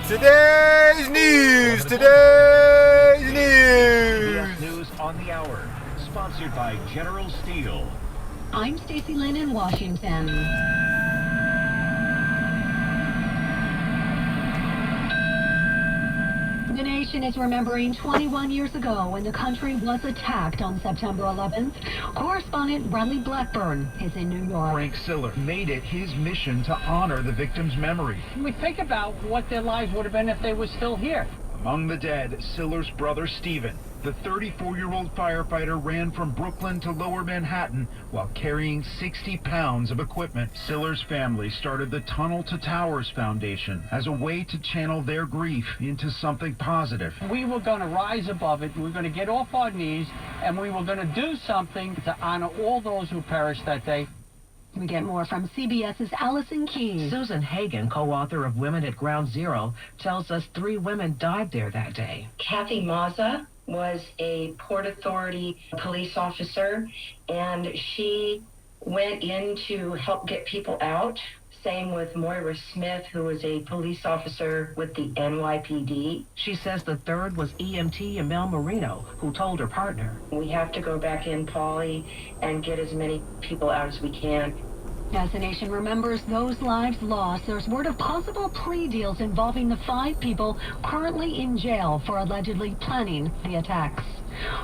Today's news. Today's CBS news. News on the Hour, sponsored by General Steel. I'm Stacy Lynn in Washington. The nation is remembering 21 years ago when the country was attacked on September 11th. Correspondent Bradley Blackburn is in New York. Frank Siller made it his mission to honor the victims' memory. We think about what their lives would have been if they were still here. Among the dead, Siller's brother Stephen. The 34-year-old firefighter ran from Brooklyn to Lower Manhattan while carrying 60 pounds of equipment. Siller's family started the Tunnel to Towers Foundation as a way to channel their grief into something positive. We were going to rise above it. We were going to get off our knees, and we were going to do something to honor all those who perished that day. We get more from CBS's Allison Key. Susan Hagen, co-author of Women at Ground Zero, tells us 3 women died there that day. Kathy Mazza was a Port Authority police officer, and she went in to help get people out. Same with Moira Smith, who was a police officer with the NYPD. She says the third was EMT Emil Marino, who told her partner, We have to go back in, Polly, and get as many people out as we can. As the nation remembers those lives lost, there's word of possible plea deals involving the 5 people currently in jail for allegedly planning the attacks.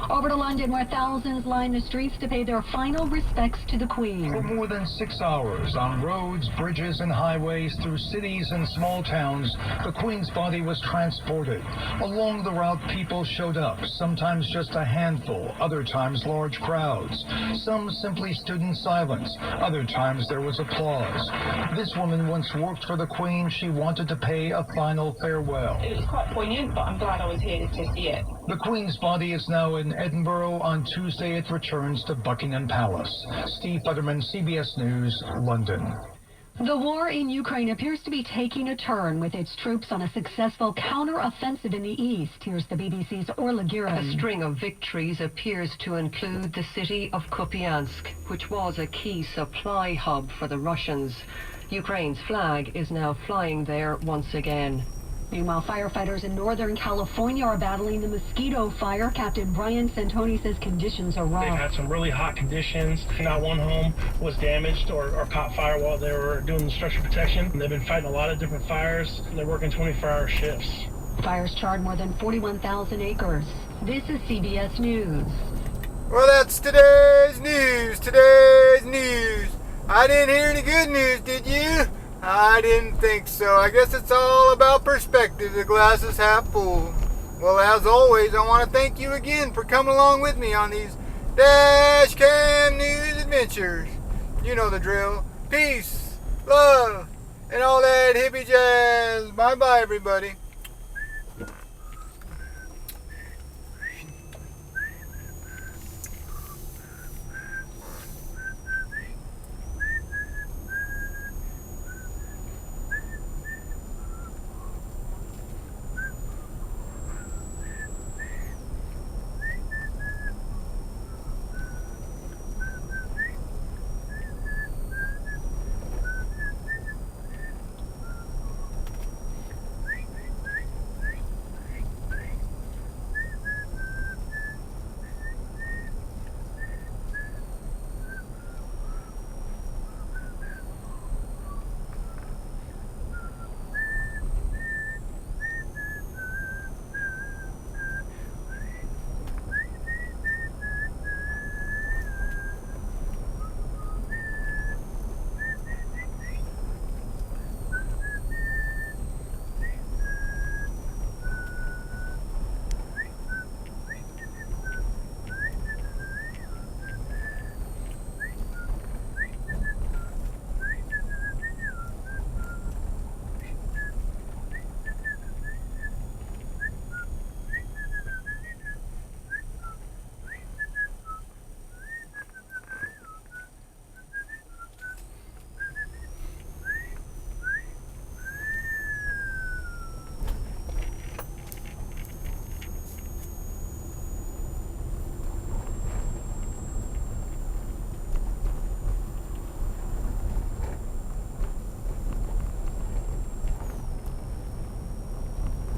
Over to London, where thousands line the streets to pay their final respects to the Queen. For more than 6 hours on roads, bridges, and highways through cities and small towns, the Queen's body was transported. Along the route, people showed up, sometimes just a handful, other times large crowds. Some simply stood in silence, other times there was applause. This woman once worked for the Queen. She wanted to pay a final farewell. It was quite poignant, but I'm glad I was here to see it. The Queen's body is now in Edinburgh. On Tuesday, it returns to Buckingham Palace. Steve Futterman, CBS News, London. The war in Ukraine appears to be taking a turn with its troops on a successful counter-offensive in the east. Here's the BBC's Orla Guerin. A string of victories appears to include the city of Kupiansk, which was a key supply hub for the Russians. Ukraine's flag is now flying there once again. Meanwhile, firefighters in Northern California are battling the mosquito fire. Captain Brian Santoni says conditions are rough. They've had some really hot conditions. Not one home was damaged or caught fire while they were doing the structure protection. They've been fighting a lot of different fires. They're working 24-hour shifts. Fires charred more than 41,000 acres. This is CBS News. Well, that's today's news. Today's news. I didn't hear any good news, did you? I didn't think so. I guess it's all about perspective. The glass is half full. Well, as always, I want to thank you again for coming along with me on these Dash Cam News adventures. You know the drill. Peace, love, and all that hippie jazz. Bye-bye, everybody.